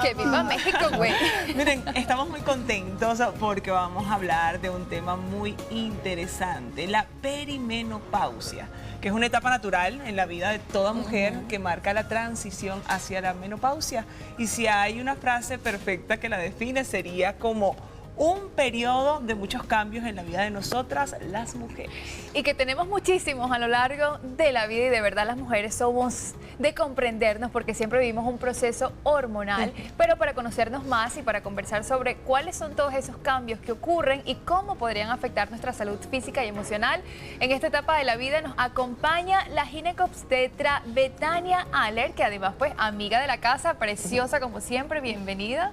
Que viva México, güey. Miren, estamos muy contentos porque vamos a hablar de un tema muy interesante, la perimenopausia, que es una etapa natural en la vida de toda mujer que marca la transición hacia la menopausia. Y si hay una frase perfecta que la define, sería como un periodo de muchos cambios en la vida de nosotras, las mujeres. Y que tenemos muchísimos a lo largo de la vida, y de verdad las mujeres somos de comprendernos porque siempre vivimos un proceso hormonal, pero para conocernos más y para conversar sobre cuáles son todos esos cambios que ocurren y cómo podrían afectar nuestra salud física y emocional, en esta etapa de la vida nos acompaña la ginecobstetra Betania Aller, que además pues amiga de la casa, preciosa como siempre, bienvenida.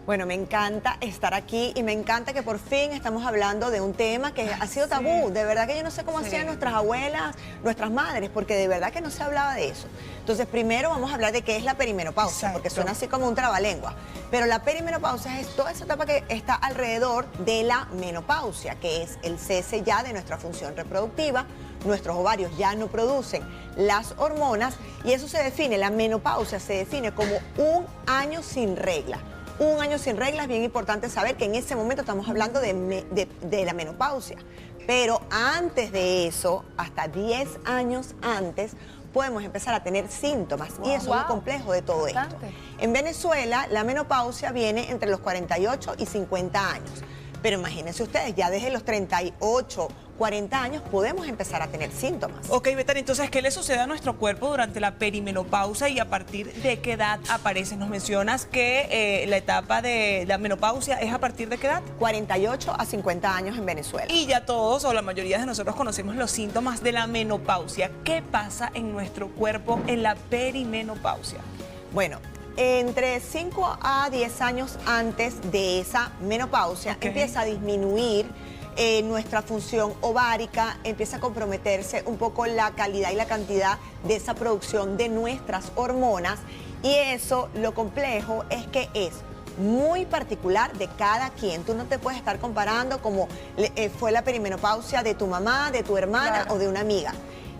Bueno, me encanta estar aquí y me encanta que por fin estamos hablando de un tema que ha sido tabú. De verdad que yo no sé cómo hacían nuestras abuelas, nuestras madres, porque de verdad que no se hablaba de eso. Entonces, primero vamos a hablar de qué es la perimenopausia, porque suena así como un trabalengua. Pero la perimenopausia es toda esa etapa que está alrededor de la menopausia, que es el cese ya de nuestra función reproductiva. Nuestros ovarios ya no producen las hormonas y eso se define, la menopausia se define como un año sin regla. Un año sin reglas, bien importante saber que en ese momento estamos hablando de la menopausia. Pero antes de eso, hasta 10 años antes, podemos empezar a tener síntomas. Y eso es lo complejo de todo esto. En Venezuela, la menopausia viene entre los 48 y 50 años. Pero imagínense ustedes, ya desde los 38, 40 años podemos empezar a tener síntomas. Ok, Betania, entonces, ¿qué le sucede a nuestro cuerpo durante la perimenopausia y a partir de qué edad aparece? Nos mencionas que la etapa de la menopausia es a partir de qué edad? 48 a 50 años en Venezuela. Y ya todos o la mayoría de nosotros conocemos los síntomas de la menopausia. ¿Qué pasa en nuestro cuerpo en la perimenopausia? Bueno, entre 5 a 10 años antes de esa menopausia empieza a disminuir nuestra función ovárica, empieza a comprometerse un poco la calidad y la cantidad de esa producción de nuestras hormonas, y eso, lo complejo es que es muy particular de cada quien. Tú no te puedes estar comparando como fue la perimenopausia de tu mamá, de tu hermana o de una amiga.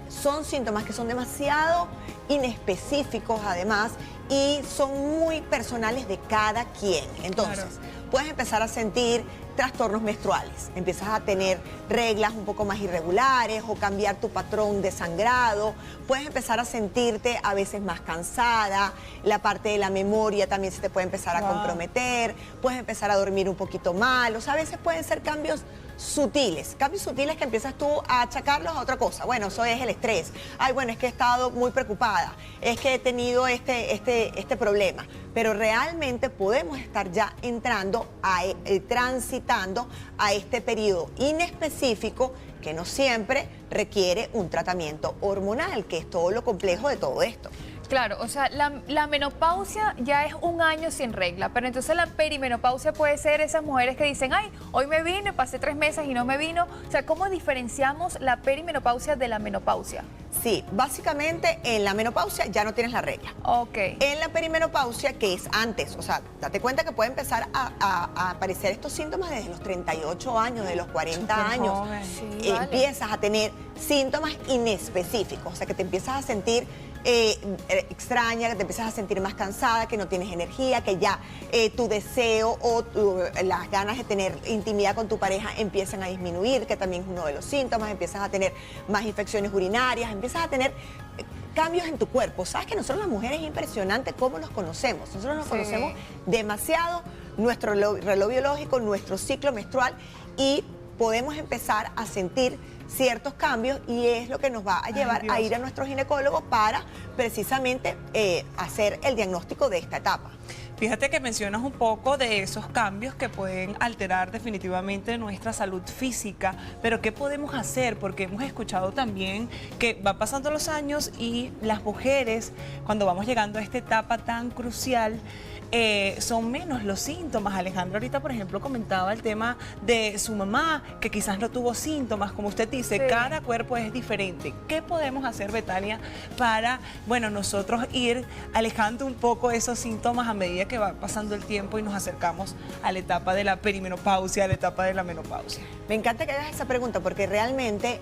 Son síntomas que son demasiado inespecíficos además y son muy personales de cada quien. Entonces, puedes empezar a sentir trastornos menstruales, empiezas a tener reglas un poco más irregulares o cambiar tu patrón de sangrado, puedes empezar a sentirte a veces más cansada, la parte de la memoria también se te puede empezar a comprometer, puedes empezar a dormir un poquito mal, o sea, a veces pueden ser cambios sutiles que empiezas tú a achacarlos a otra cosa. Bueno, eso es el estrés. Ay, bueno, es que he estado muy preocupada, es que he tenido este problema. Pero realmente podemos estar ya entrando, transitando a este periodo inespecífico que no siempre requiere un tratamiento hormonal, que es todo lo complejo de todo esto. Claro, o sea, la menopausia ya es un año sin regla, pero entonces la perimenopausia puede ser esas mujeres que dicen, ay, hoy me vine, pasé 3 meses y no me vino. O sea, ¿cómo diferenciamos la perimenopausia de la menopausia? Sí, básicamente en la menopausia ya no tienes la regla. Ok. En la perimenopausia, que es antes, o sea, date cuenta que puede empezar a aparecer estos síntomas desde los 38 años, de los 40 años. Sí, empiezas a tener síntomas inespecíficos, o sea, que te empiezas a sentir extraña, que te empiezas a sentir más cansada, que no tienes energía, que ya tu deseo o las ganas de tener intimidad con tu pareja empiezan a disminuir, que también es uno de los síntomas, empiezas a tener más infecciones urinarias, empiezas a tener cambios en tu cuerpo. Sabes que nosotros las mujeres es impresionante cómo nos conocemos, nosotros nos conocemos demasiado, nuestro reloj biológico, nuestro ciclo menstrual, y podemos empezar a sentir ciertos cambios y es lo que nos va a llevar a ir a nuestro ginecólogo para precisamente hacer el diagnóstico de esta etapa. Fíjate que mencionas un poco de esos cambios que pueden alterar definitivamente nuestra salud física, pero ¿qué podemos hacer? Porque hemos escuchado también que van pasando los años y las mujeres, cuando vamos llegando a esta etapa tan crucial, son menos los síntomas. Alejandra ahorita, por ejemplo, comentaba el tema de su mamá, que quizás no tuvo síntomas. Como usted dice, cada cuerpo es diferente. ¿Qué podemos hacer, Betania, para, bueno, nosotros ir alejando un poco esos síntomas a medida que va pasando el tiempo y nos acercamos a la etapa de la perimenopausia, a la etapa de la menopausia? Me encanta que hagas esa pregunta porque realmente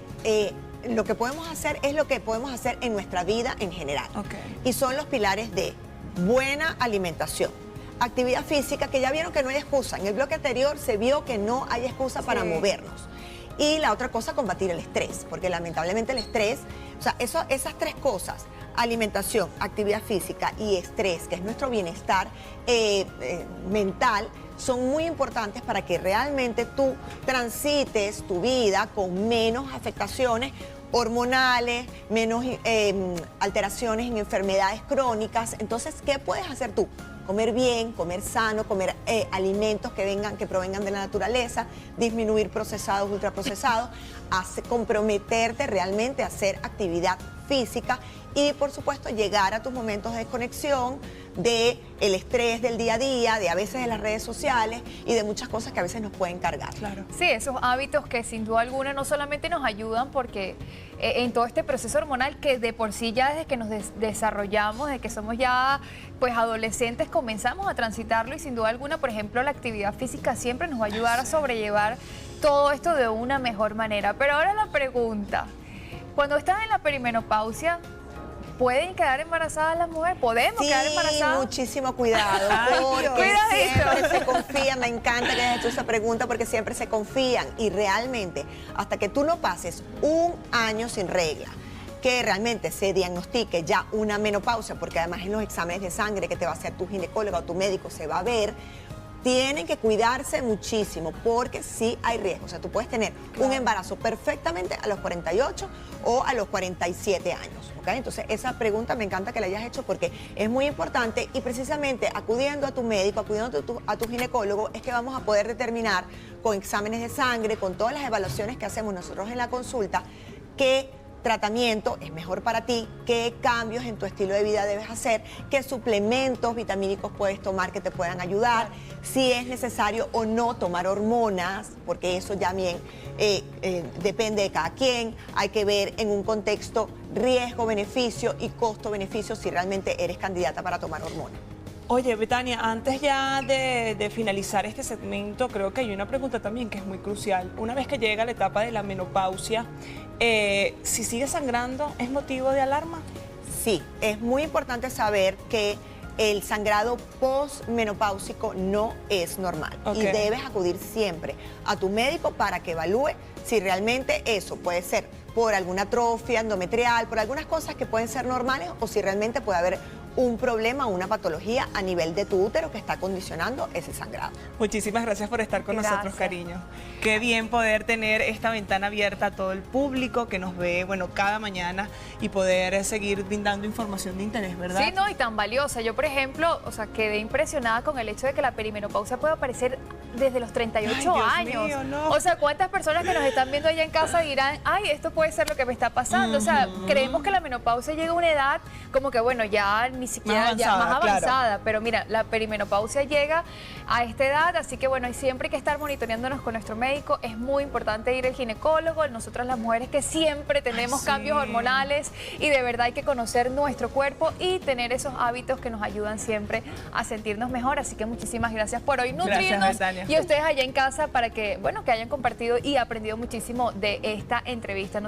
lo que podemos hacer es lo que podemos hacer en nuestra vida en general. Y son los pilares de buena alimentación. Actividad física, que ya vieron que no hay excusa. En el bloque anterior se vio que no hay excusa para movernos. Y la otra cosa, combatir el estrés, porque lamentablemente el estrés, o sea, esas tres cosas, alimentación, actividad física y estrés, que es nuestro bienestar mental, son muy importantes para que realmente tú transites tu vida con menos afectaciones hormonales, menos alteraciones en enfermedades crónicas. Entonces, ¿qué puedes hacer tú? Comer bien, comer sano, comer alimentos que provengan de la naturaleza, disminuir procesados, ultraprocesados, comprometerte realmente a hacer actividad física y, por supuesto, llegar a tus momentos de desconexión del estrés del día a día, de a veces de las redes sociales y de muchas cosas que a veces nos pueden cargar. Claro. Sí, esos hábitos que sin duda alguna no solamente nos ayudan porque en todo este proceso hormonal que de por sí ya desde que nos desarrollamos, desde que somos ya pues adolescentes comenzamos a transitarlo y sin duda alguna, por ejemplo, la actividad física siempre nos va a ayudar a sobrellevar todo esto de una mejor manera. Pero ahora la pregunta, cuando están en la perimenopausia, ¿pueden quedar embarazadas las mujeres? ¿Podemos quedar embarazadas? Sí, muchísimo cuidado, porque siempre se confía. Me encanta que hayas hecho esa pregunta porque siempre se confían y realmente hasta que tú no pases un año sin regla, que realmente se diagnostique ya una menopausia, porque además en los exámenes de sangre que te va a hacer tu ginecóloga o tu médico se va a ver, tienen que cuidarse muchísimo porque sí hay riesgo. O sea, tú puedes tener un embarazo perfectamente a los 48 o a los 47 años. ¿Ok? Entonces, esa pregunta me encanta que la hayas hecho porque es muy importante y precisamente acudiendo a tu médico, acudiendo a tu ginecólogo, es que vamos a poder determinar con exámenes de sangre, con todas las evaluaciones que hacemos nosotros en la consulta, qué tratamiento es mejor para ti, qué cambios en tu estilo de vida debes hacer, qué suplementos vitamínicos puedes tomar que te puedan ayudar, si es necesario o no tomar hormonas, porque eso ya bien depende de cada quien. Hay que ver en un contexto riesgo-beneficio y costo-beneficio si realmente eres candidata para tomar hormonas. Oye, Betania, antes ya de finalizar este segmento, creo que hay una pregunta también que es muy crucial. Una vez que llega la etapa de la menopausia, si sigue sangrando, ¿es motivo de alarma? Sí, es muy importante saber que el sangrado postmenopáusico no es normal y debes acudir siempre a tu médico para que evalúe si realmente eso puede ser por alguna atrofia endometrial, por algunas cosas que pueden ser normales o si realmente puede haber un problema, una patología a nivel de tu útero que está condicionando ese sangrado. Muchísimas gracias por estar con nosotros, cariño. Qué bien poder tener esta ventana abierta a todo el público que nos ve, bueno, cada mañana y poder seguir brindando información de interés, ¿verdad? Sí, no, y tan valiosa. Yo, por ejemplo, o sea, quedé impresionada con el hecho de que la perimenopausia puede aparecer desde los 38 años. Mío, no. O sea, ¿cuántas personas que nos están viendo allá en casa dirán, ay, esto puede ser lo que me está pasando? O sea, creemos que la menopausia llega a una edad como que, bueno, ya ni siquiera más avanzada, pero mira, la perimenopausia llega a esta edad, así que bueno, siempre hay que estar monitoreándonos con nuestro médico. Es muy importante ir al ginecólogo, nosotras las mujeres que siempre tenemos cambios hormonales y de verdad hay que conocer nuestro cuerpo y tener esos hábitos que nos ayudan siempre a sentirnos mejor. Así que muchísimas gracias por hoy nutrirnos y a ustedes allá en casa para que, bueno, que hayan compartido y aprendido muchísimo de esta entrevista.